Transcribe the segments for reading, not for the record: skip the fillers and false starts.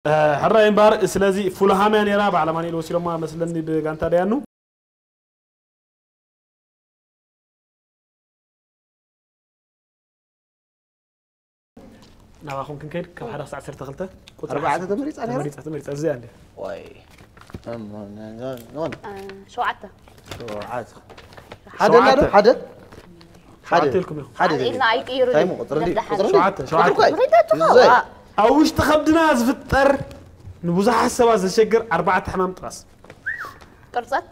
حرة إمبار سلازي فلهام يعني رابع على ماني لو سيرما مثلاً بجانتا ديانو نعم أخون كنكير كم حدا ساعة سرت غلطة 4 تمريض أنا تمريض أزيان واي نون شو عتا حدا لكم إحنا يطيروا تايمو قطر شو عتا أوش تخبدنا زفتر نبوزح حسوا زشجر 4 حمام طراس قرصت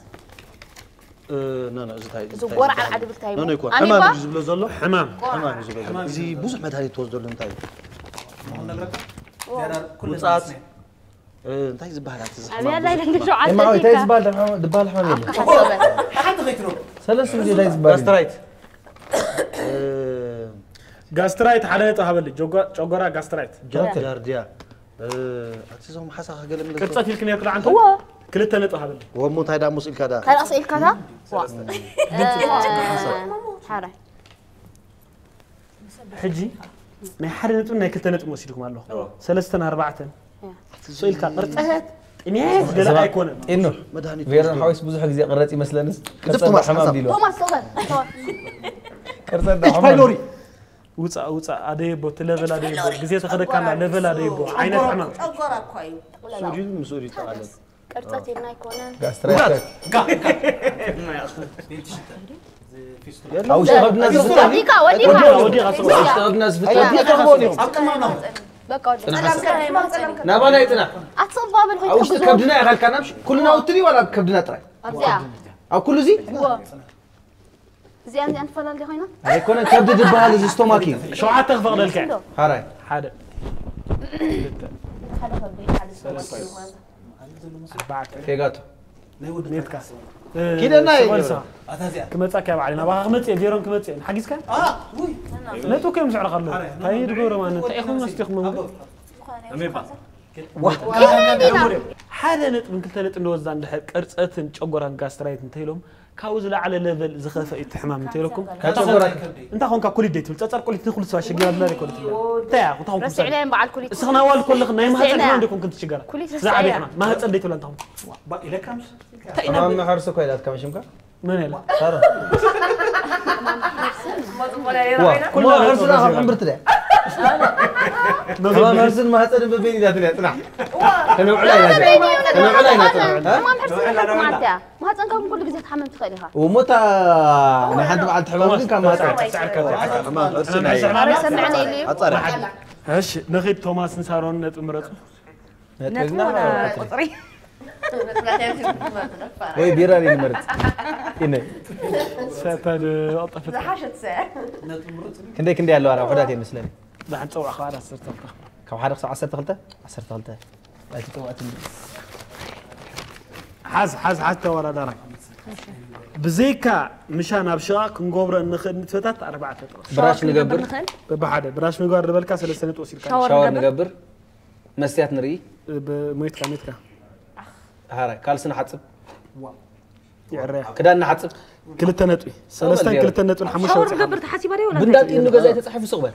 لا زتاي زبور على عدب التايمو نو يكون حمام يجيب له حمام يجيب له زي بوزح مدهني توزدوا له انتاي كل ساعة انتاي زبالات أنا لا يلقى شو عتا ما هو تاي زبال دبال حمام حتى غيترو ثلاث سنين لا زبال استرايت غاسترايت حدا يطهبل جوغرا غاسترايت جارديا أتسوم حسا خجل من قرصت يلكن ياكل عنك هو كلتا نطهبل هو مو تايدا موسيل كذا هل أصيل كذا حارة حجي ما حرنتو إنك كلتا نطم وسيلكم الله 3 4 سؤال كقرصت إني لا يكون إنه مدهني فيرن حويس بزح جزء قرأتي مثلاً كتبت حمام ديلو توماس صغر كرسد إيش بايلوري وصا أديبو تلفل أديبو جزية خدك كان لفل أديبو عينة حمام أقرأ كوي سوري مسوري تعال قرصتي إنه يكونن غاسترايت أو شغل ناس وديك اشتغل ناس في نابانا يتنا أتصبى بالخيط أو كبدنا يا خال كان كلنا وتري ولا كبدنا ترى أو كل زي زي عندي أنت فلان اللي هنا هيكون كبد دبها لزي ستوماكي شو عتق فقد الكعب هاي حدا فيغاتو نيتكا كده ناي كمتك يا بعدين أبغى كمتي ديرون كمتي حجز كان وي لا تو كم سعر خلو هاي دقورة ما أنت إخوان نستخدمه حدا نت من كل نت نوزع عند حد قرصت نجبران غاسترايت نتيلهم كاوز لا على ليفل زخفه يتحمام نتيلكم انت هون كل ديت تصر كل تدخل سوا شغال لا ريكورد تا وتاهم بس عليهم بعد كل سخنا وال كل خنا ما هتصل عندكم كنت شغال زعبينا ما هتصديت ولا انتم إلى كم ما حرسو كويلات كم شمكا من يلا ترى كل ما حرسنا عمرت له ما حرسن ما هتصل ببيني ذات لا طلع كانوا علينا ما هتصنكم كل جزء تحمم تخليها ومتى نحن بعد حمام كان ما سمعنا لي ايش نغيب توماس نسارون نتمرط نتمنى قطري وي بيراني المرت هنا ساتد اطفت زحشت ساعه كندي يالو على وحداتي مثلني راح نصور اخوات صرت كم حدا 10 غلطه 10 غلطه لا تطوعت حز تورا دارك بزيكا مشان ابشاك نقبر نتفتت 4 براش نقبر بحدا براش نقبر بالكا 3 سنه توصيل كان شاور نقبر مسيات نري بميتكا هاي كالسنا حصب يعريح كدان حصب كلتا نطوي 3 كلتا نطوي حمش شاور قبر تحسب عليه ولا بندات انه غزا يتصحف صغبل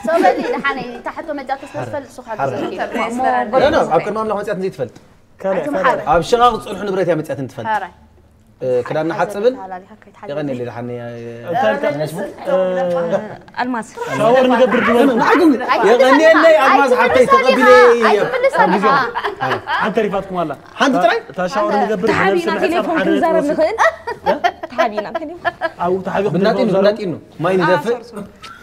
صوبلي لحني تحت مجات تسفل سخات لا لا اكن ما مسيات نزيد فلت اب شغاق صلح نبريت يا مسيات نتفلت كدان حصبل يغني لي لحني الماس شاور نقبر دون يغني لي الماس حتى تقبلي انت ريفاتكم والله حد تراي تشاور نقبر تحبينا تليفون كنزرب نخل تحبينا او تحبي بنات انه ما يندفع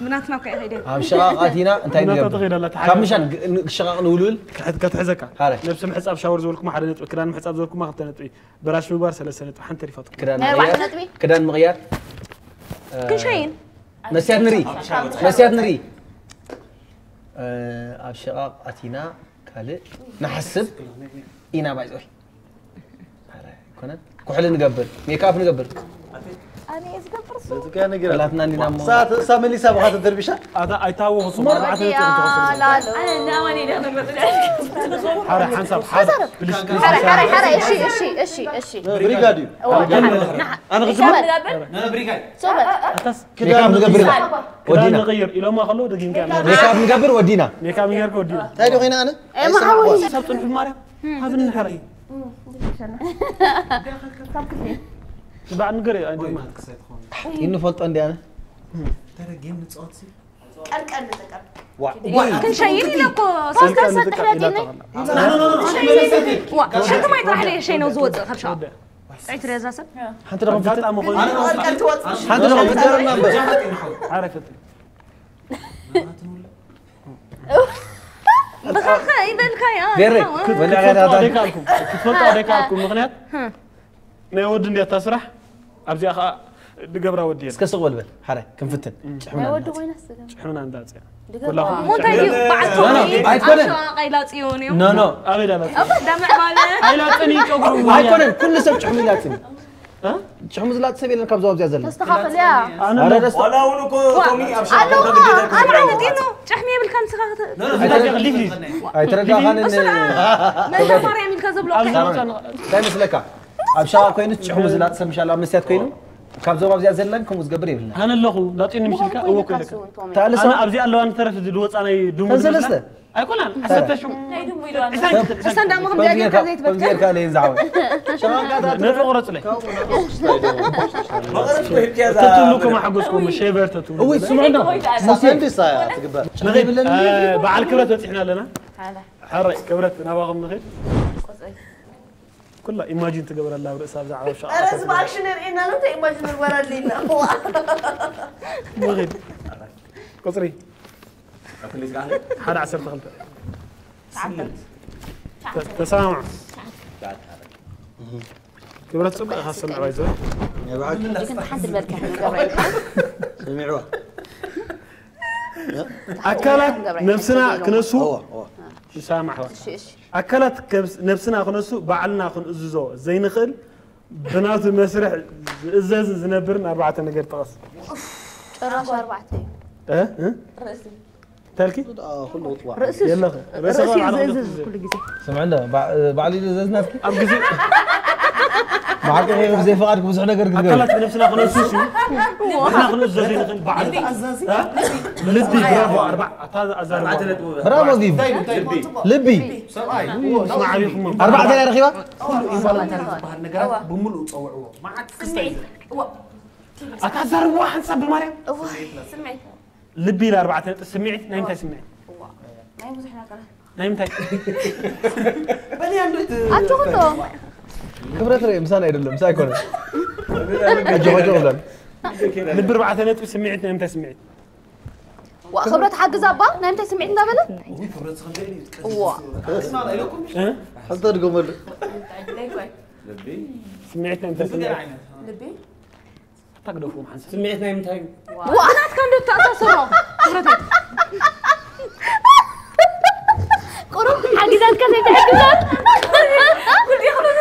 مناتنا كاي هيدي اب شغاقاتنا انت ينقبر كم مشان الشغاق نولول كتحزكا نفس محصاب شاور زولكم حدا نطوي كدان محصاب زولكم ما خدنا براش مبار 3 سنه حنت ريفاتكم كدان مغيار كل شيء مسيات نري اب شغاقاتنا كالي نحسب إنا بايزوي كنا كحول نقبر ميكاب نقبر أنا إزقبر صوت كان نقرأ لا تناني نام ساعة سامي سابقة الدربشة هذا أيتاو خصوم لا لا أنا ناوي نخدم حرا حنسب حرا إشي بريغاديو أنا غزمت أنا بريغاي صوبت ميكاب نقبر ودينا نغير إلى ما خلو دقيقة كامل ميكاب نقبر ودينا ميكاب نغير ودينا تايدو هنا أنا ما حاولي سبتن في الماريا هذا النحري بعد نقري عندي ما إنه فلت عندي أنا ترى جيم نتصاصي كل شيء لكو صوت تحرقيني شنو ما يطرح لي شيء نوزوت خبشة عيت رزاسة حنت رقم فتة أنا حنت رقم فتة نمبر عرفت بخاخة إذا الكاي ديرك ولا غير هذا كتفلت عليك عليكم مغنيات نود إني تسرح أبزي أخا دقبرة ودينا اسكسر ولبل حري كم فتن ودو وين السجن حنا عندنا مو تايدي بعد عشان قيلات يوني نو أبدا دمع ماله هاي لا تني تقول هاي كونن كل سب تحملات سبي ها تحمل لا تسبي لنا كبزوا بزي زل تستخاف يا أنا ولا ونكو تومي أبشر أنا عندي إنه تحميه بالكم سخاخة هاي ترى كان ما شاء الله يعمل كذا بلوك دايما سلكا أبشر كوين تحمل لا تسمى إن شاء الله مسيات كوينو كابزوا بزي زل لكم وزقبري بالله أنا اللغو لا تني مشلك أو كلك تعال أنا أبزي الله أنا ترى في الوقت أنا دوم تنزل أقول أنا حسيت شو بس أنا ما بدي أجي كذا بزير كان ينزعوا شلون قاعد نفق رتلي ما غرفت هيك تتلوكم حقوسكم الشيفر تتلو هو سمعنا سنتي ساعة تقبل نغيب بعد كبرت تحنا لنا حري كبرت نبغى نغيب كلها إيماجين تقبل الله ورأسها بزعل وشاء أنا أسمع أكشن إن أنت إيماجين الورد لنا نغيب قصري حدا عسر تغلط تسامع كبرت صبح خاصة العوايزة كنت حد البركة سمعوها أكلت نفسنا كنسو سامح إيش أكلت نفسنا كنسو بعلنا خن أزوزو زي نخل بنات المسرح إزاز زنبرنا 4 نقر تقص راس 4 رأسي تالكي كله يطلع رأسي يلا رأسي زي كل جزء سمعنا بعلي زازنا أب جزء معك غير زي فقدك بزحنا قرق أكلت نفسنا خنسو شو إحنا خن أزوز زي نخل بعد لدي برافو 4 أزار برافو ديف لبي اسمع عليكم 4 دينار رخيبة بهالنقرات بملؤ تصوعوه ما عاد سمعت أتعذر واحد صب مريم سمعت لبي ل 4 سمعت نايمتها سمعت ما يمزح ناكله نايمتها بني عملت أتوقع كبرت رأي مسان أيدل مساي كون جوجو لبي 4 سمعت نايمتها سمعت وخبرت حق زابا نايمتها سمعت نابلة خبرت خليني اسمع لكم هل ترقم لبي سمعت نايمتها سمعت لبي تقدروا فهم حنسى سمعتنا يمتى وأنا كان تأسسه قرب حقيقات كذا تحكيات كل يخلص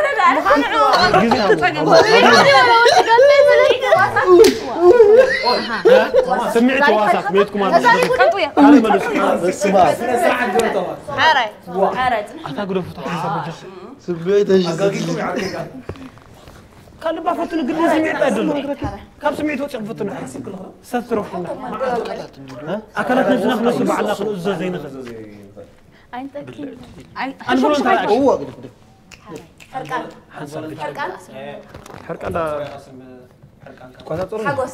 سمعت واسع سمعتكم بس ما عرج تقدروا فتح سمعت قال ما فتنوا قلنا سمعت أدل كم سمعت وش فتنوا ستروح أكلت نفسنا خلص بعدنا خلص زين خلص أنت كذا أنا بقول أنت هو حرقان حرقان حقوس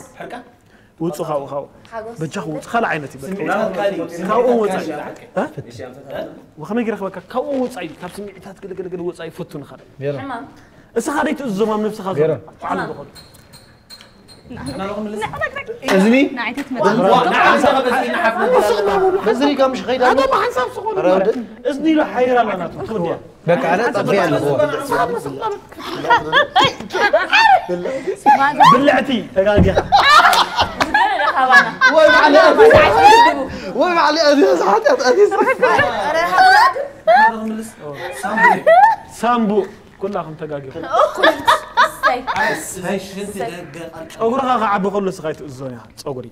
وتصو خاو حقوس بجخو خلع عينتي كاو وصاي ها وخمي يرخ بك كاو وصاي كاب سمعتات قل وصاي فتون خري حمام اسخريت الزمام نفس خاص فعلا بقول إذني نعيتت بزني كم مش غير هذا ما حنساب صغور إذني له حيرة لنا تخلديها بك على طبيعي بلعتي تقاقها وين علي أديس حتى أديس سامبو كلهم تقاقها هاي شنت أقولها عبو كل سخيت الزوجة أقولي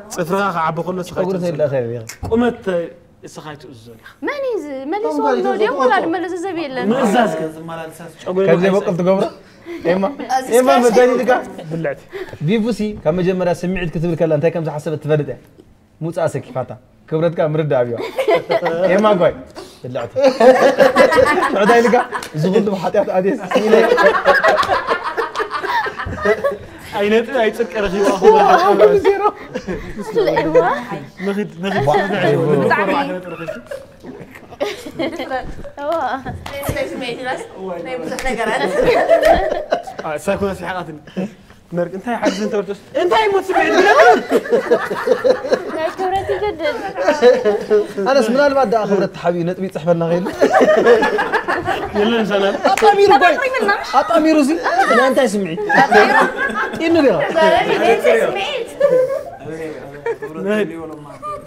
صفرها عبو كل سخيت أقول زي لا خير قمت السخايت الزوني ماني سوالو اليوم ولا ملز زبيل مزاز كان زي وقت قبره إما مداني لك بلعتي بيبوسي كم جمرة سمعت كتب كلا أنت كم حسبت تفرد مو تأسك فاتا كبرتك مرد أبيو إما قوي بلعت عداي لك زغل محاتيات عديس أين تسك رخي وأخوه زيرو نخد ساكون في حلقة نرك أنت حاجز أنت ورتوس أنت هاي متسمع لا كبرتي جدا أنا اسمنا اللي بعد خبرت حبيبي نتبي تحبنا غير يلا إنسان أطاميرو باي أطاميرو زي لا أنت اسمعي إنه ليه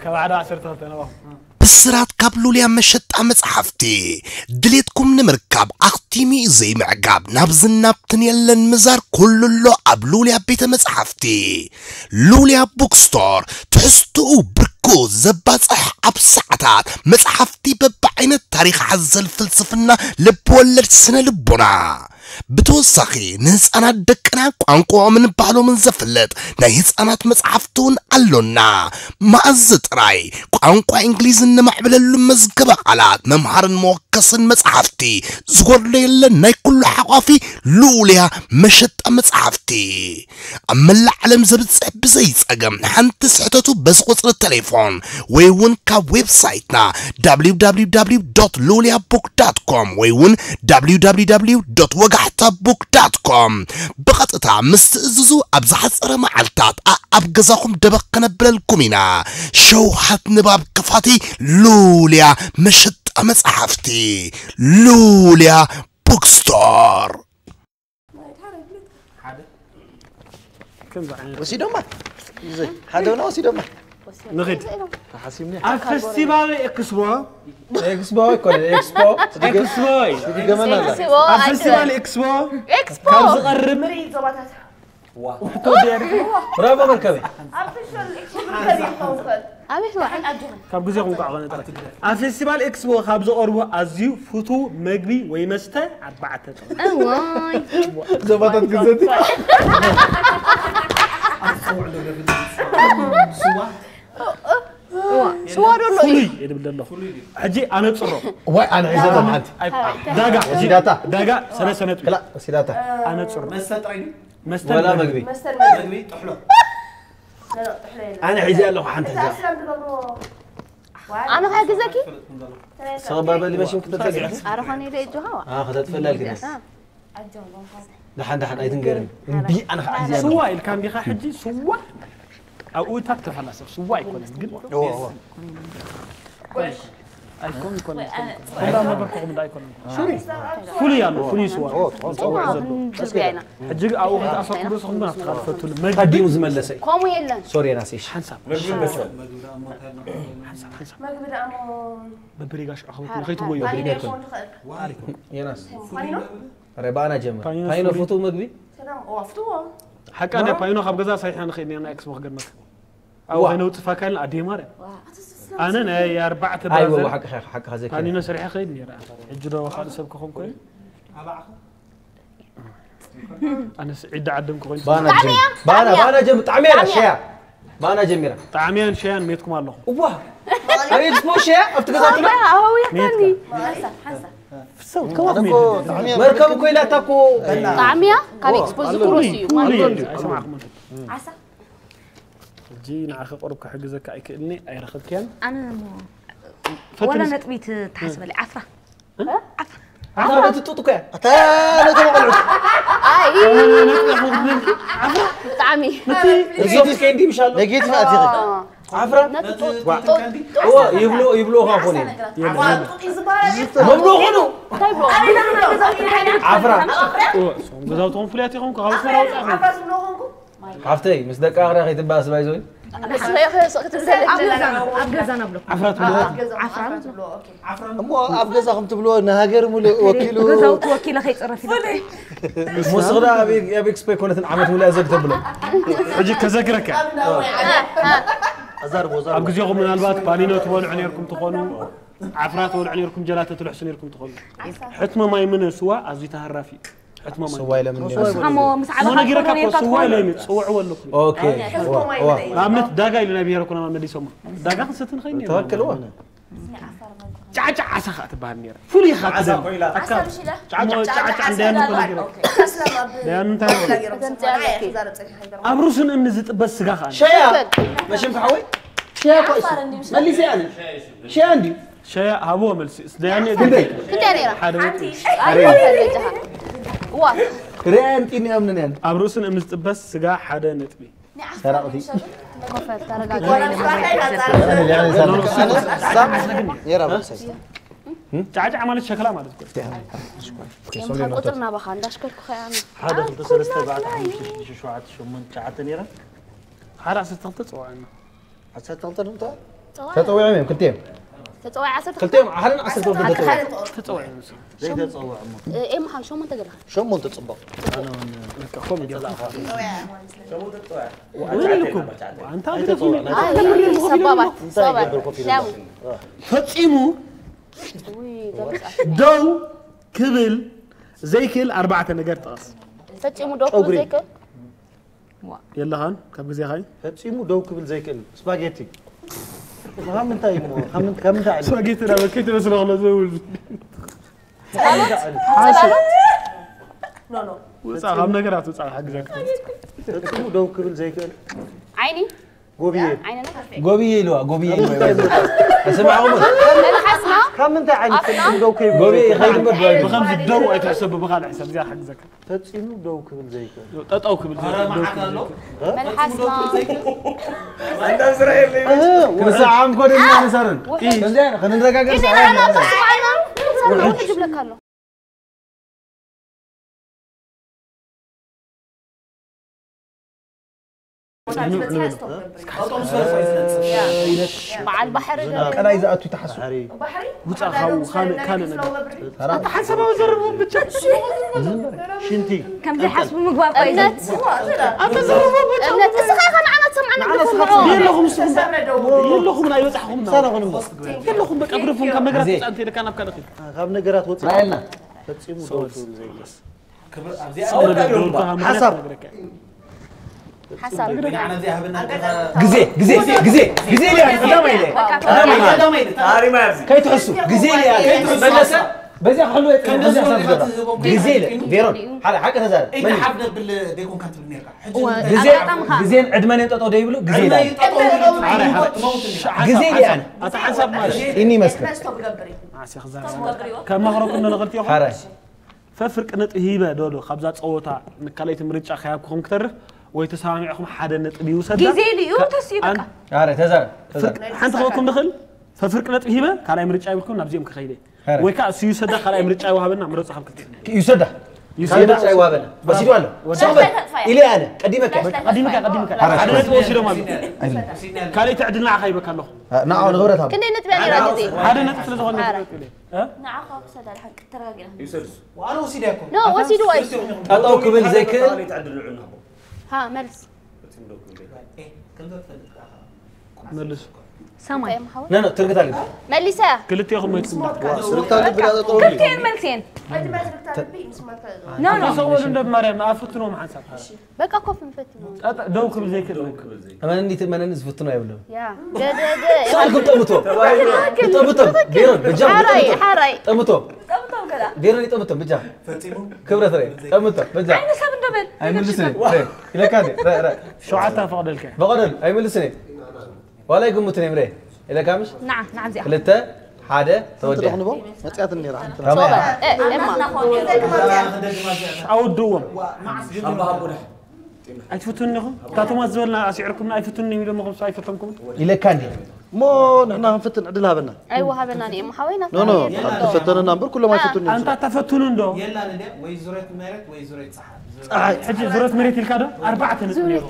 كبعد 10 سنوات بسرات قبلوا لي مشط مصحفتي دليتكم نمركب اختيمي زي معقاب نبزنا بتنيلن مزار كل له قبلوا لي بيت مصحفتي لوليا بوك ستور تحستو بركو زباصح ابسعتات مصحفتي ببعين تاريخ حزل فلسفنا لب ولد سنه لبنا بتوسخي ناس انا دقنا قانقو من بعلو من زفلت نايس انا مصحفتون قالونا ما ازطراي قانقو انجليز نمحبللو مزكبه قالات ممحر موكس مصحفتي زغور ليلنا كل حقافي لوليا مشط مصحفتي اما العالم زبصح بزي صقم حنت سحتتو بس قصر التليفون ويون كا ويب سايتنا www.loliabook.com ويون www.wagaxtabook.com بقطتا مستئززو ابزحت صره معلتات ابغزاكم دبقنا بلالكمينا شوحت نباب كفاتي لوليا مشط مصحفتي لوليا بوك ستور وسيدوما زي هذا وسيدوما نغد حاسبني فستيفال اكسبو كل اكسبو فستيفال اكسبو كم زقرب مريض زبطات برافو مركبي أبيش واحد كم جزء مقعد فستيفال اكسبو خبز أروى أزيو فوتو مجبي ويمسته 4 واي زبطت جزتي صوروا فلي يدبل الله حجي أنا تصرف واي أنا عايز أضرب حد داقة سيداتا سنة لا سيداتا أنا تصرف مستر ولا مقبي طحلو لا طحلو أنا عايز أقول حنت أنا هاي كذاكي صبابة اللي ماشي ممكن تتفقع أروحني ليجو هوا خذت فلا الكناس دحن أيتن غيرن بي أنا عايز سوا الكام بيخا حجي سوا أو تكتف على سب سوا يكون جد أيكون يكون هذا ما بركم من أيكون فلي يعني فلي سوا حجي أو هذا أصلا كروس هم نفتخر ما قديم زملسي قوموا يلا سوري ناسيش حنسب ما قبل أمو ببريقاش أخوك نخيت هو يوم يا ناس ربانا جمر هاينو فوتو مقبي سلام وفتوه حكى أنا باينو خب جزء صحيح أنا خيني أنا إكس مخجل مك أو هنا وتفكر الأدي مرة أنا يا 4 أيوة حق هذا أنا نسرح خيني يا الجدار خالص سبكم كوين أنا سعيد عدم كوين بانا جم طعميرة شيا بانا جميرة طعميان شيان ميتكم الله واه أنا يجسمو شيا أفتكر هو يحكي فسوت كواب مركب كويلا تاكو طعمية كابي إكسبوز كروسي عسى جينا على قربك حق زكاة كأني أي رخد كان أنا ولا نتبيت تحسب لي عفرة عفرة تطوطك أنا تبغى طعمي الزوج كيندي مش الله لقيت فاتي عفرة هو يبلو خافونين مبلو خنو عفرة جزاوتهم فلاتي هم كهاوس مراوس عفتي مصدق آخر أخي تباس بايزوي مو أبغزهم تبلو نهاجر مو وكيلو وكيل خيط رفيق مو صغرى أبي إكسبي كونت عملت ولا زوج تبلو أجي كذكرك أزار بوزار أبغزيكم من البات بالينو تقولوا عنيركم تقولوا عفرات تقولوا عنيركم جلاتة تلحسن يركم تقولوا حتما ما يمن سوا أزيتها الرافي حتما ما سواي لمن حمو مسعد ما نجيرك أبغى سوا لا يمت سوا أول لكم اوكي عملت داقة اللي نبيه ركنا ما مدي سما داقة خلصتنا خيني توكلوا جع عسخة تبان فولي خاتم عسل شيله جع عندنا كل جيرك لأن أنت أبروسن إن زت بس جاخان شيا ماشي محوي شيا كويس مالي زي أنا شيا عندي شيء هبوه ملسي سداني كنت أنا حدا أيوة واضح رأنتيني أمنني أنا أبروسن إن زت بس سجا حدا نتبي سرقتي كفر ترى أنا اللي يعني أنا يرى بس جع عملت شكلها ما تذكر يوم قطرنا بخان داشكر خيام هذا خلص سلسلة بعد خمسة شو عاد شو من شعات نيرة هذا ستغطت وعنا حسيت تلطن أنت تطوي عمي كنتين تطوع عسل كنتين حالنا عسل تطوي تطوع زي ده تصور عمو إيه محل شو من تقرأ شو من تتصبغ كم دي وين لكم أنت سبابات سبابات شامو فتيمو دو كبل زي كل 4 نجار تقص فتيمو دوكو زي كل يلا هان كم زي هاي فتيمو دو كبل زي كل سباجيتي هم انت يمو هم انت سواقيت أنا بكيت بس لغلا زول نو وصار هم نجارات وصار حق زك فتيمو دو كبل زي كل عيني قوبيه عيني قوبي يلوا قوبي اسمع عمر حسنا كم انت عين فتيمو دو كبل قوبي خلينا نبدا بخمس الدو يتحسب بغال حساب زي حق زك فتيمو دو كبل زي كل تطاو كبل من حسنا كل ساعة عم كون إننا نسرن زين خلينا نرجع إيه أنا أنا روح أجيب لك هلا مع البحر أنا إذا أتوي تحسن حري بحري وصار كان ترى حسب وزربهم بتشوف شنتي كم زي حسب المقبال أبنت أبنت إسخاخ أنا سمعنا يلهم يلهم لا يوزعهم صار هون يلهم بقبرهم كم مقرات أنت إذا كان أبكر خاب نجارات وصل راينا فتيمو دو كبل زي كل حسب حسب جزي لي هذا ما يلي كي تحسوا جزي لي هذا بس حلو بس جزي لي فيرون حق هذا إيه حفظ بالديكون كانت بالنيرة جزين عدمان ينططو ديبلو جزي لي جزي لي أنا أتحسب ماشي إني مسكر عسى خزان كم مهرو كنا نغلط يوم حراي ففرق نت هيبة دولو خبزات صوتا نكاليت مريتش أخيابكم كتر ويتسامعكم حدا نت بيوسد جزيلي وتسيبك حراي تزار حنت خوكم دخل ففرق نت هيبة كلا مريتش أيبكم نبزيهم كخيلي ويكا سيوسد كلا مريتش أيوهابنا مريتش أخاب كتير يسده يسده أيوهابنا بس يدو له صعبة إلي أنا قديمك حدا نت وشيرو ما بي كلا يتعدلنا عخيبك الله نعم نغورة هذا كنا نتبعني راجزي حدا نت فلز غني نعم خلاص هذا الحق تراجع وأنا وسيدكم نو وسيدو وايد أطاو كبل زي كل ها ملس ملس سامي لا ترقد عليه ملسا كلت ياخذ ما يتسمع سرقتها بلا طول كلتين ملسين أنت ما تركت بي اسمه لا لا سووا عند مريم افتنوا مع حساب بقى كوف مفتنو دوكم زي كده أما أني تمنى نزفتنا يا ولد يا ده سألكم طمتو بيرون بجام حراي طمتو طب كذا بيرون طمتو بجام كبرة ثري طمتو بجام أنا سب الدبل أي ملسني إلى كذا را شو عتا فاضلك بقدر أي ملسني ولا يقوم متني مري إلى كامش نعم زي خلته حدا توجه تخنبو متيات النيرة صوبة إما او دوم ايفتونكم تاتما زولنا اسعركم ايفتوني ميدو مخم ايفتونكم إلى كاندي مو نحن نفتن عدلها بنا أيوة هبناني إما حوينا نو تفتن نمبر كل ما يفتن انت تفتونون دو يلا ندى ويزورت مرت ويزورت صحاب حجي زرت مريت الكادو 4 نيرو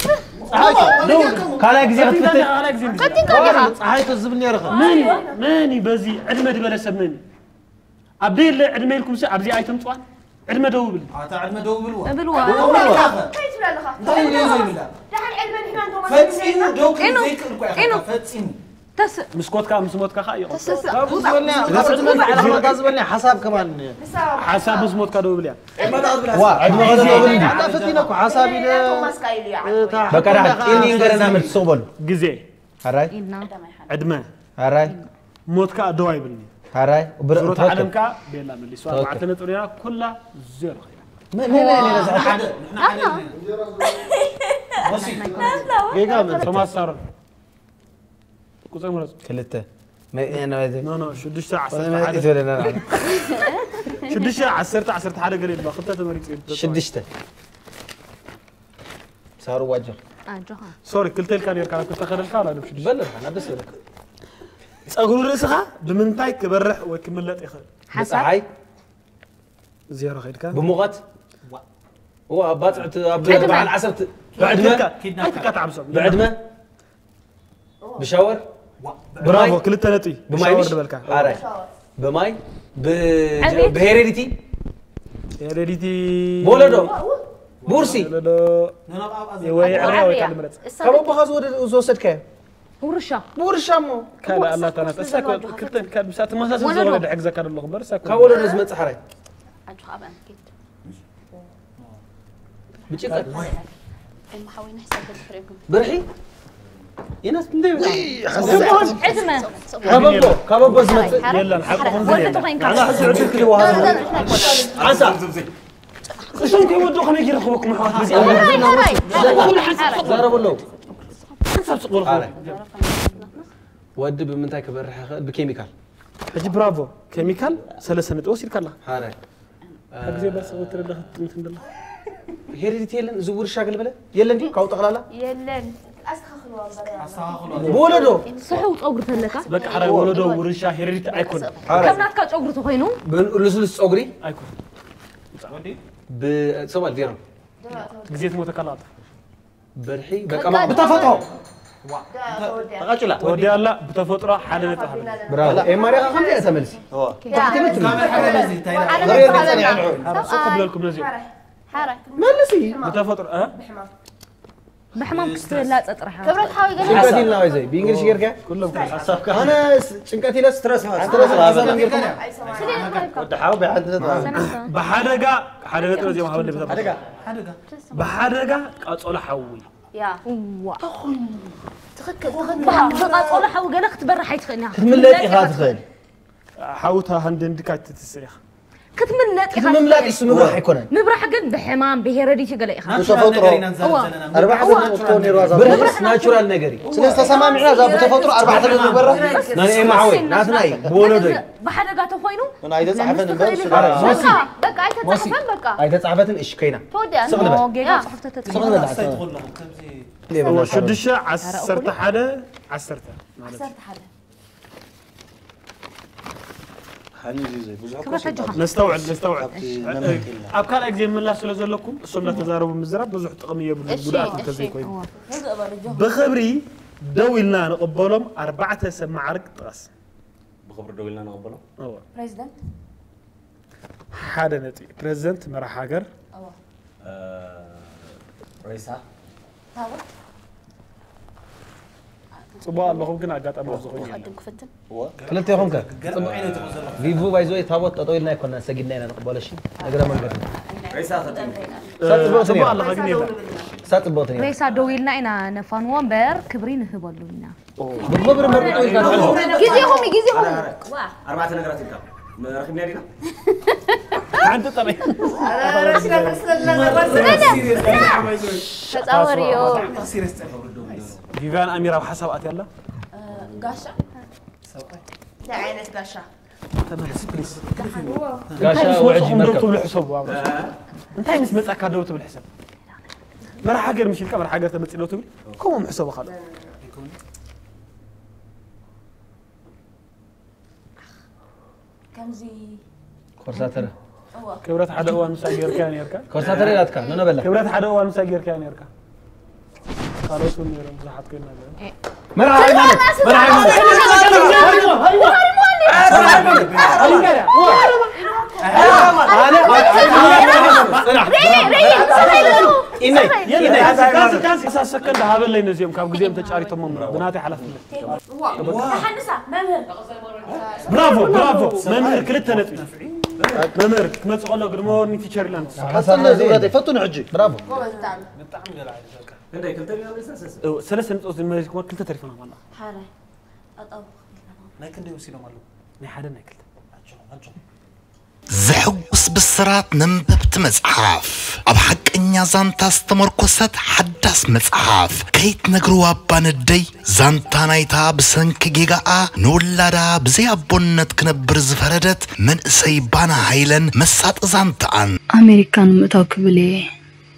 كلا جزيرة فتة قدين كاجها هاي تزب النيرة ماني بزي عدمه دبل سمن ابدي عدمه لكم سي ابزي ايتم طوان عدمه دوبل تعال ما دوبلوا بالوا كيف لا لخا طيب يا زلمه دحين فاتسينو دوك زيك الكوع فاتسينو مسكوتك مسموتك خايو زبلني حساب كمان حساب مسموتك دو بليا واحد ما غدا فتينك حسابي بقى راح اني نغرنا من صوبل غزي هراي عدمه هراي موتك دو يبلني هراي زروت عالمك بيلا من اللي سؤال بعتنا طريقه كلها زيرو لا زعت جيجا توماس صار كوزا مرز كلته ما انا نو شدش ساعه 10 شدش 10 حاجه قليل ما خطه تمريض شدشته صاروا وجه سوري قلت لك انا كان كنت اخذ الكالا انا شدش بلغ انا بس لك صغور راسها بمنتاي كبرح وكملط يخل حساب زياره خيدك بمغت هو باطعت بعد عصرت بعد ما بعد ما بشاور برافو كلتا نتي بماي هاراي بماي بهيريديتي هيريديتي بولدو بورسي وي عراوي كلمه كم بخاز وصدك ورشا مو كلا الله تناس اسكو كنت كان مسات ما ساسو زول حق زكر الله خبر سكو كولو نزمت صحراي أجوا بتشكل المحاوي نحسب بالفريقكم برحي يناس بندي عزمة كابو زمت يلا نحقهم انا حس عندك اللي وهذا عسى شلون كيودوا خلينا يجي رخوكم حوات ضربوا له حسب ود بمنتاي كبرح بكيميكال حجي برافو كيميكال 3 سنه توصل كلا هاراي حجي بس وتر له انت الله هيريديتي يلن زور شاغل بلا يلن دي كاو تقلالا يلن بولدو صحو صغرت لك بقى حرا ولدو ورشا هيريديتي ايكون كم ناتك صغرت خوينو لسلس صغري ايكون بسوال ديرو جزيت متكلات برحي بقى ما بتفقوا تقاچلا ودي الله بتفطره حدا نطحب برافو اي ماريا خلي اسملسي هو قبل لكم نزيد حارة ملسي بتفطر بحمام كستلا تطرحها كبرت حاوي قال شنقتي لنا زي بانجلش يركا كلهم حسابك انا شنقتي لا ستريس هذا ودحاو بحد بحدقه حدا نطر زي ما حاول بتفطر بحدقه قصله حوي يا تخكل بقى ولا حو قال اختبر راح يتخنها تملقي هاتخل حاوتها هندندكات تتسريخ كتملقي اسمه راح يكون مبرح قد بحمام بهيريديتي قال اخ بتفطر 4 سنين كوني روازا بس ناتشورال نغري سلسته سمامعنا ذا بتفطر 4 سنين برا ناني اي معوي ناتناي بولودي بحدقه تخوينو انا ايده صحفن بس بقى ايته تصحفن بقى ايده صحفتن ايش كينا تودي جيجا صحفته تتخلى هو شدش 10 حدا 10 نستوعب أبكار أجزم من الله سلسلة لكم السنة تزارب المزرعة بزح تقمية بالبداية كذي كوي بخبري دويلنا نقبلهم 4 سماعرك طاس بخبر دويلنا نقبلهم بريزيدنت حدا نتي بريزيدنت مرا حاجر رئيسها صباح اللهم كنا قاعد أمر زخوني كلنت يا خمكة فيفو بايزوي ثابت تطويلنا كنا سجلنا نقبل شيء نقدر ما نقدر رئيسها ختم صباح الله غني سات البوتني رئيسا دويلنا إنا نفان وامبر كبرين هبلونا بالخبر مرة جزيهم 4 نقرات الكام رقم نادينا عند طبيعي تصوريو فيفان أميرة وحسابات يلا قاشا لا عينت قاشا بليز قاشا وعجي مركب بالحساب انت هاي مسمع كادوت بالحساب ما راح اقدر مشي الكاميرا حاجه تمثل لو تقول كم حسابه خلاص كم زي كورساتر كبرت حدا هو مساجر كان يركا كورساتر لا تكا انا بلا كبرت حدا هو مساجر كان يركا خلاص ونيرم زحت كنا مرحبا كان سكند هذا اللي نزيم كاب قديم تجاري تمام بناتي حلف تحنسا ممهر برافو ممهر كلتا نتبي ممهر كما تقول له قدمو ني تيشر لاند حسنا زوراتي فتون حجي برافو كنت كلتا بيا اساس ثلاث نقطه المريك كلتا تعرفنا والله حاره اطب ما كان يوسينو مالو ني حدا ناكل زحوس بسرات ننببت مزحاف أب حق إنيا زانتا استمركوست حداس مزحاف كيت نقروا أبان الدي زانتا نايتا بسنك جيغا نولادا بزي أبونت كنبر زفردت من سيبانا هايلن مسات زانتان أمريكان متاوك بلي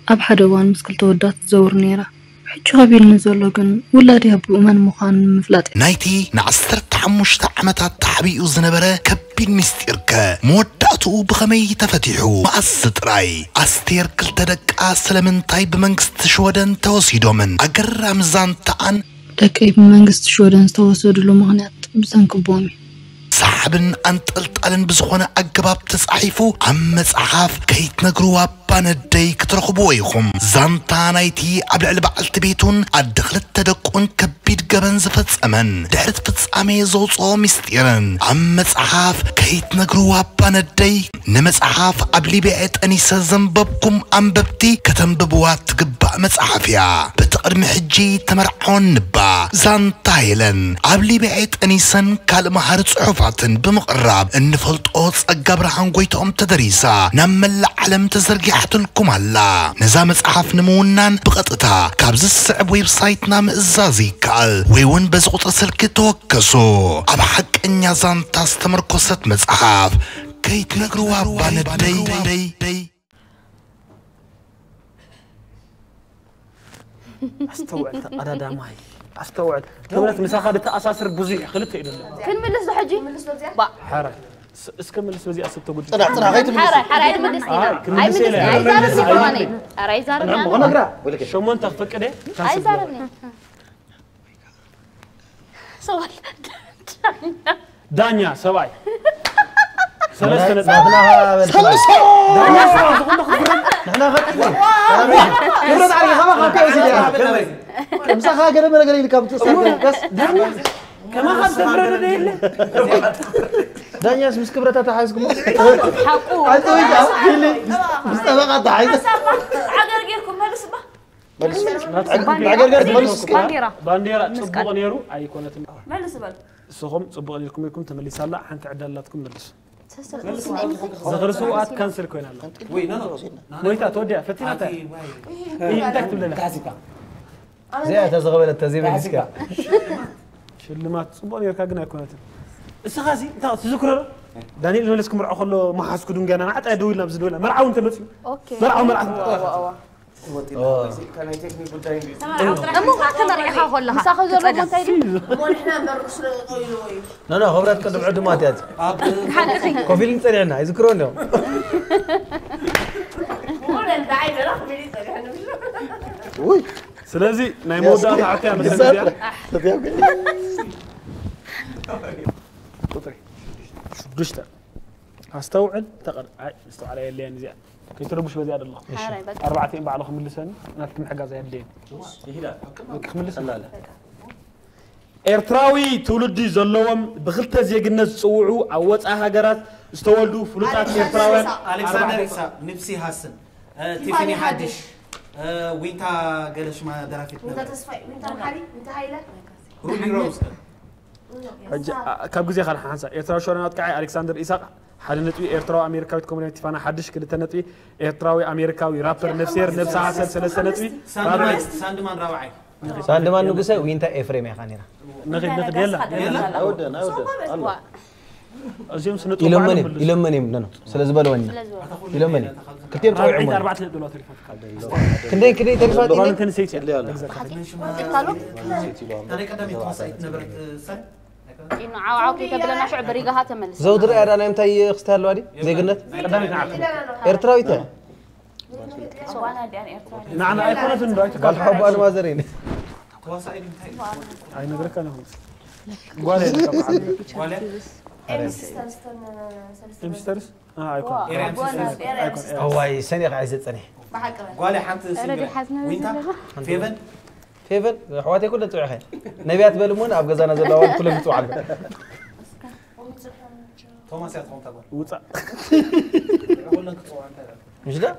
أب حدوان مسكل تودات زور نيرا حجو غبيل نزولو كن ولادي هبو من مخان مفلات نايتي نعستر تحمش تعمتات تحبيقو زنبرة كبين مستيرك موداتو بخمي تفتيحو مقصد راي أستير كل تدك أسلمن طيب منقست شودن توسيدو من أقر رمزان تان دكاي بمنقست شودن توسيدو له مغنيات بسنك بومي صاحبن أنت قلت ألن بزخونة أقباب تصحيفو عم مصحاف كيت نقروا أبان الدي كترخبو إيخم زانتانايتي قبل البعلت بيتون أدخلت تدقون كبيد قبن زفتس أمن دحرت فتس أمي زوصو مستيرن عم مصحاف كيت نقروا أبان الدي نمصحاف قبلي بيعت أنيسا زنببكم أنببتي كتنببوات تقبع مصحافيا بتقرم حجي تمرعون نبا زانتايلن قبلي بيعت أنيسا كالمهارت صحفا بمقرب النفلت قوص أقابرهان قويتهم تدريسا نمل علم تزرقيحت لكم هلا نزام صحاف نمونان بقطتا كابز السعب ويب سايتنا مئزازي كال ويون بزقوط سلك توكسو أب حق إنيا زانتا استمركوست مصحاف كيت نقروا أبان الدي استوعبت أرادا ماي استوعبت كملت مساخة أساسر بوزيح خلت إيدنا كن ملس حجي با حرا اسكمل سوزي أسبت وجود طلع غيت حرا ملس إينا أي زارني كماني أراي زارني أنا أقرأ شو ما أنت فكرة أي زارني سؤال دانيا سواي ثلاث سنوات دانيا نحن غتنا كبرت علي خما كيف سيدي مسخا قدم انا قليل كم تصدق بس كما خد تفرد ديل دانيا مش كبرتها تحايزكم حقو انتو اللي مستبقى تحايز عقر غيركم مالس بانديرا صبغ نيرو اي كونت مالس بل سخم صبغ لكم تمليس هلا حنت عدلاتكم ملس زغرسوات كانسل كوين الله وي نو مويتا توديا فتينتا اي انت تكتب لنا زي تزغبل التزيب المسكا شلمات صبغ نيركا غنا كونت اسخازي انت تذكر دانيال نلسكم مرعو خلو ما حاسكو دونغانا عطا دويلنا بزدويلنا مرعو انت مصي اوكي مرعو كان يتكني قلتين أمو كان ريحة كلها مساخ زرو مونتايدي مو نحنا نرقص للقيلو وي لا خبرات كده بعد ما تيات كوفيلين ترينا يذكرون اليوم مو انت عايز رقم لي احنا وي سلازي ناي مودا تعطيها مثلا دشتا استوعب تقر استوعب علي اللي انا زياد كنت ربش بزياده الله 4 بعضهم من لساني ناتكم حاجه زي هدين يهدا كم لسان لا ኤርትራዊ ትውልዲ ዘለዎም ብክልተ ዜግነት ዝጽውዑ ኣብ ወፃኢ ሃገራት ዝተወልዱ ፍሉጣት ኤርትራውያን ألكسندر إسا نفسي حسن تيفاني حدش وينتا قالش ما درافت وانت تصفي وانت محري وانت هايله روبي روز ካብ ግዜ ካልሓ ሓንሳ ኤርትራዊ ሾረናት ከዓይ ኣሌክሳንደር ኢሳቅ ሓደ ነጥቢ ኤርትራዊ ኣሜሪካዊት ኮሚኒቲ ፋና ሓድሽ ክልተ ነጥቢ ኤርትራዊ ኣሜሪካዊ ራፐር ነፍሴር ነብሳ ሓሰን ሰለስተ ነጥቢ ሳንድማን ራብዓይ ሳንድማን ንጉሰ ዊንታ ኤፍሬም ያኻኒራ نخد يلا أودن الله أزيم سنة يلمني منو سلز بالوني يلمني كتير توي عمر 4 دولار تليفون كندين تليفون دولار انت نسيت قالوا انا قدامي تواصلت نبرت سن إنه عاو كي كبلنا شعب بريقها تملس زودر أنا إمتى اختار الوادي زي قلت قدامي تعرف إرتراويته سوانا دي انا ارتراوي نعم ايقونة دلوقتي قال حب أنا ما زرين تواصلت انت هاي نقولك انا هم قال امسترس ايكون هواي سنة عايز تصنع قالي حنت سنجل وينتا فيفن فيفن حواتي كلها توعها نبيات بلمون أبغى زنا زلوا كلهم توعنا توماس يتقون تقول وصع مش ده؟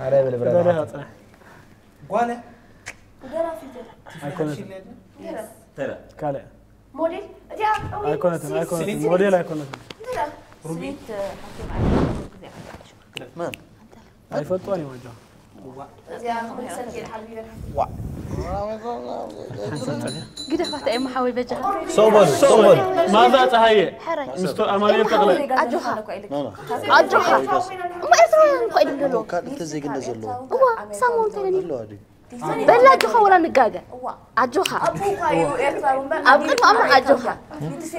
على بلا بلا قالي ايكون ترى كاله موديل ايكون موديل ايكون روبي من هاي فطواني وجه قد فات ام حاول بجه صوبل ماذا تهيئ مستر اماني تغلى اجوها اجوها ما اسمه قايد له كان تزيق نزلوا هو سامون تاني بلا جوها ولا نقاقه اجوها ابقى ما اجوها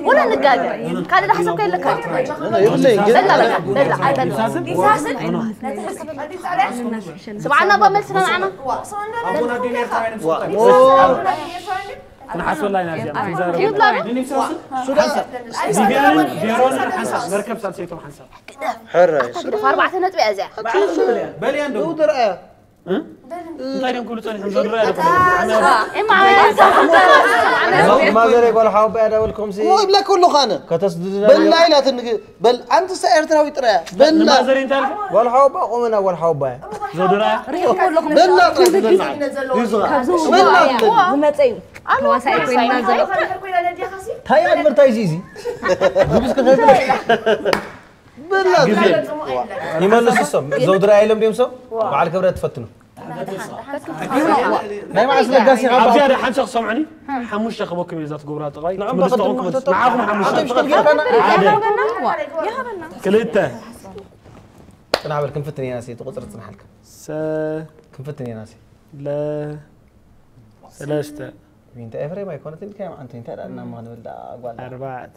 ولا نقاقه كان ده حسب كاين لك انا يبلي بلا سمعنا بمثل معنا ابونا دينير تاعنا انا حاسس والله نازل بيرون حسن مركب سالسيتو حسن حرش كده 4 نطبع ازع بالي عنده درعه انت كل ثاني نزور رأيك ما غير يقول حاوب أنا والكم مو بلا كله خانه كتصدقنا بالله لا تنق بل انت سيرتراوي طرا بالله ما زرين تعرف ولا حوب قومنا ولا حوب زودرا بالله بالله ومتيم هو سايكو ينزل تاي ادفرتايزيزي بس كده بالله يملس الصم زودرا يلم ديمسو وعلى كبره تفتنوا ما معس لقاسي عبد الله حد شخص سمعني حموش تخبوكم اذا تقبرها طغاي معاكم حموش كليته انا عبر كم فتني يا ناسي تقصر تنحلك كم فتني يا ناسي لا ثلاثة انت افري ما يكون انت كم انت انا ما نقول اقوال 4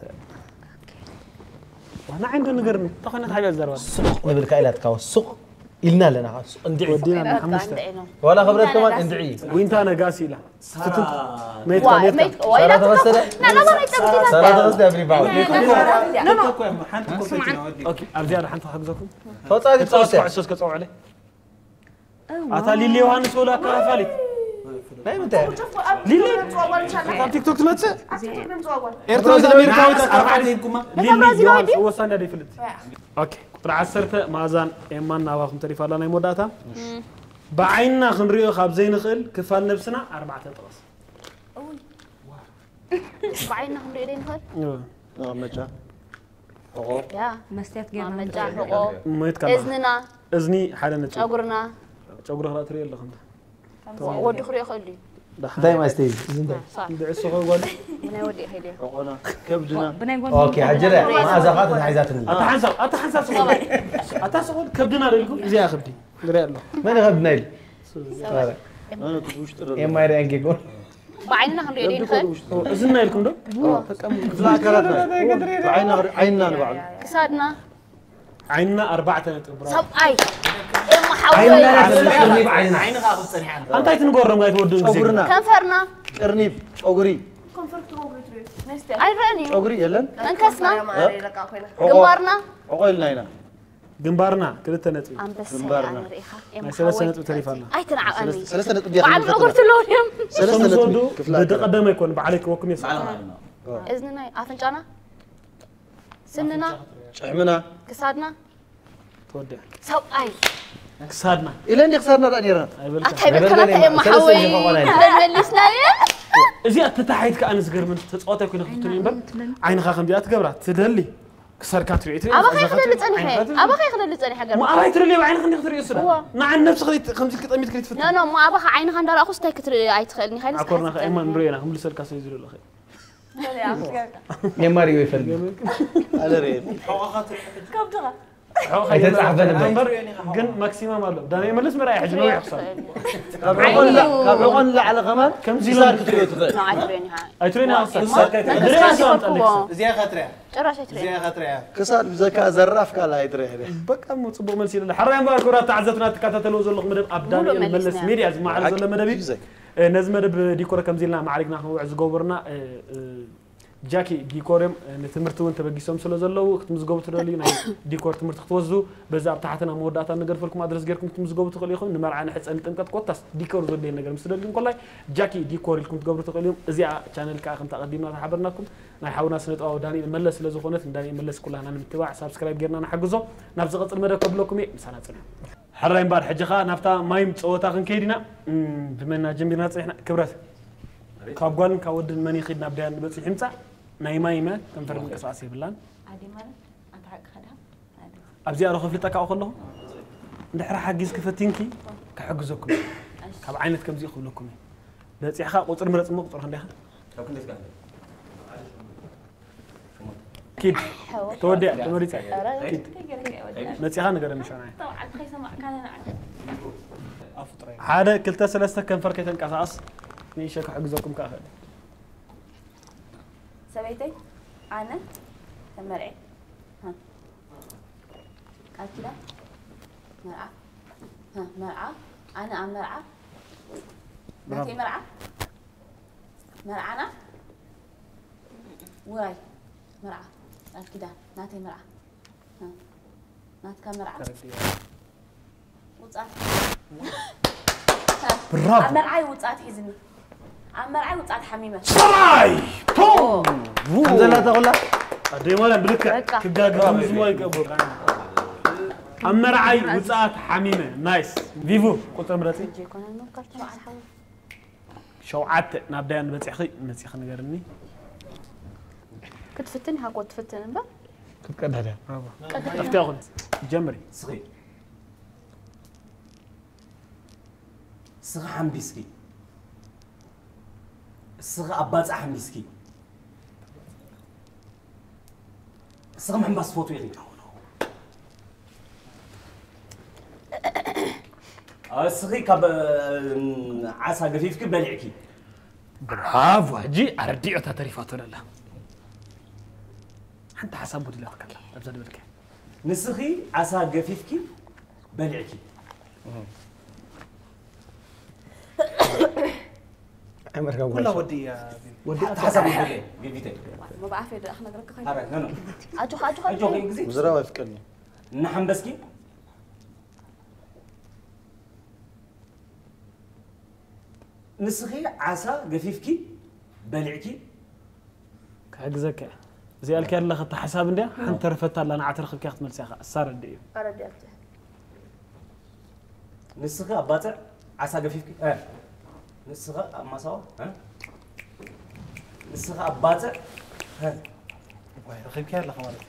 وانا عنده نقرني تاخذ حاجه زربه نبل كايلات كاو السوق إلنا لنا ندعي ودينا حموش ولا خبرت كمان ندعي وانت انا قاسي لا ميت ولا تغسل لا لا ما يتبتي صلاة غسل ابري باو اوكي ارجع حنت حقكم فوصادي تصوع اساس كتصوع عليه اتالي لي يوحنس ولا كافالي لا متى ليلي تيك توك تمتص ايرترا امريكا وتقرعيكم ليلي هو ساند ديفلت اوكي قطر 10 مازان ايمان ناباكم تريف الله ناي موداتا بعيننا خنريو خاب زي نخل كفال نفسنا 4 طرس بعيننا خنريو نخل مجا يا مستيات مجا ميت كما اذننا اذني حدا نتشو عقرنا عقرها لا تري يلا خنت ودي خري خلي دايما استيز ندعي الصغير قال بنا ودي هيدي عقنا كبدنا اوكي عجله ما زغات عايزاتني اتحسب صغير اتحسب كبدنا لكم زي اخدي غير الله ما نغبنا لي انا كنت مشتري يا ما يرانك يقول بعيننا خنريو نخل اذننا لكم دو لا كرتنا عيننا بعض كسادنا عيننا 4 نطبرا صب اي محاولة عينها خاف تصنيح انت تنقرم غاي تودون عقرنا كنفرنا قرنيب عقري اي راني عقري يلن انكسنا قمارنا عقلنا هنا جنبارنا كلتا نطبي ام بس جنبارنا. انا ريحه ما ثلاثة نطبي تليفون اي تنعقني ثلاثة نطبي بعد ما قلت له اليوم ثلاثة نطبي بتقدم يكون بعليك وكم يسمع اذننا افنجانا سننا شحمنا كسادنا تودع صب اي كسادنا الى اني خسرنا رانيرا اتحب كرته محاوي ملسنا ازي اتتحيت كانس غير تصوت يكون خفتني بر عينها خمدي اتقبرات تدلي كسركات ريتري ابا خيخدل تصنيح ابا خيخدل تصنيح حق ما ابا يترلي بعين خندي خطر يسرا مع النفس خدي 50 قطميت كريت فتح لا لا ما ابا عين خندر اخو ستاي كتر اي تخلني خالص عكورنا خيما نرينا هم لسه الكاس يزيلوا له خير يا ماريو يفل على ريم هاي تتعبنا نمبر جن ماكسيمم مالو داني ملس مرايح جنو يحصل عقون لا على غمان كم زيار كتريو ما عجبني هاي اي تريني اصلا زي خطرة ጭራሽ አይትረኝ زي خطرة كسر بزكاة زراف قال هاي تري بقى مو صبو ملسي له حرام بقى كرة تعزتنا تكاتلو زلق مدب ابدان الملس ميديا ما على زل مدبي نز مدب ديكور كم زيلنا معرقنا هو عز جوبرنا جاكي ديكورم نتمرتو انت بقيسهم سلو زلو كتمزغبو تدلي ناي ديكور تمرت كتوزو بزا تحتنا موداتا نغير فلكم ادرس غيركم كتمزغبو تخليكم نمرعنا حصن طنقت كوتاس ديكور زدي نغير مسدلين كلاي جاكي ديكور لكم تغبرو تخليهم ازيا channel كا كنت تقدمنا تحبرناكم ناي حاونا سنطاو داني ملس لزخونت داني ملس كلنا نمتبع سبسكرايب غيرنا نحجزو نابز قصل مدى كبلكم مسانا صنا حراين بار حجخا نافتا مايم صوتا كنكيدنا بمنا جنبنا صحنا كبرت كابغان كاودن مني خدنا بدان بصح حمصا ناي مايمه كنفر منقصاص يبلان عادي مال انت حق خدها ابزي اروح فلطك او خلو ندحر حجز كفتينكي كحجزكم كاب عينت كمزي خلكم بصيحا قصر مرص مقطر هندها لو كنت قاعد كيد تودي تمريصا كيد نصيحا نغير مشانا طبعا تخي سمع كان انا افطر حاده كلتا ثلاثه كنفر كيتنقصاص نيشك حجزكم كاخذ سويتي انا تمرعي ها كده مرعى ها مرعى انا عم مرعى ناتي مرعى مرعانا وراي مرعى كده ناتي مرعى ها نات كم مرعى وصات برافو مرعى وصات حزني مرعى وصات حميمه صراي تو انزلها تقول ادي مالا بلك كداغم زما يقبل امرعي وصات حميمه نايس فيفو قطر مرتي شوعات نابدان بصحي مسيخ نغرني كتفتني هاكو تفتن انبا كتقدها برافو افتاخذ جمري صغير صغ حمبيسكي صغ أباز أحميسكي صغ محمد فوتو يغي صغي كاب عسى قفيفك بلعكي برافو جي ارديو تاتريفاتو لا انت حسب بدي لك ابزاد بالك نسخي عسى قفيفك بلعكي عمر كم كلها ودي ودي حسب بدي بيبيتي ما بعرف اذا احنا قرك خير هذا نو اجوخ اجوخ انجليزي وزراء يفكرني نحن بسكي نسخي عسى قفيفكي بلعكي كاجزك زي الكير لك حساب ندي حنت رفت لنا عترخ كيخت ملسخه صار دي ارديت نسخي اباطع عسى قفيفكي نسخة ما سوا ها نسخة أباطع ها خير كير لك مالك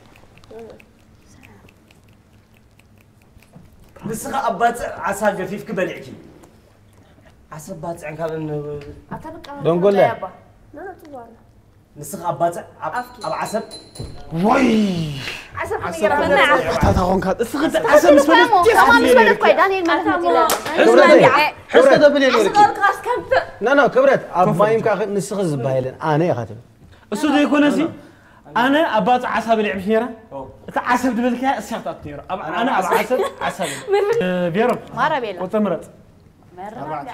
نسخة أباطع عسى قفيف كبلعكي عسى أباطع كان دون قول له لا تبغى نسخة أباطع أب عسب وي عسب خير حتى هون كات اسخد عسب مسمى تمام مسمى كوي دانيال ما حسنا دبل يليك خلاص كنت لا كبرت اب ما يمكن نسخ زبايلن انا يا خاتم اسو ده يكون اسي انا اباط عسب لعب نيره انت عسب دبلك اسيطات نيره انا اب عسب بيرم ما ربينا وتمرت مرة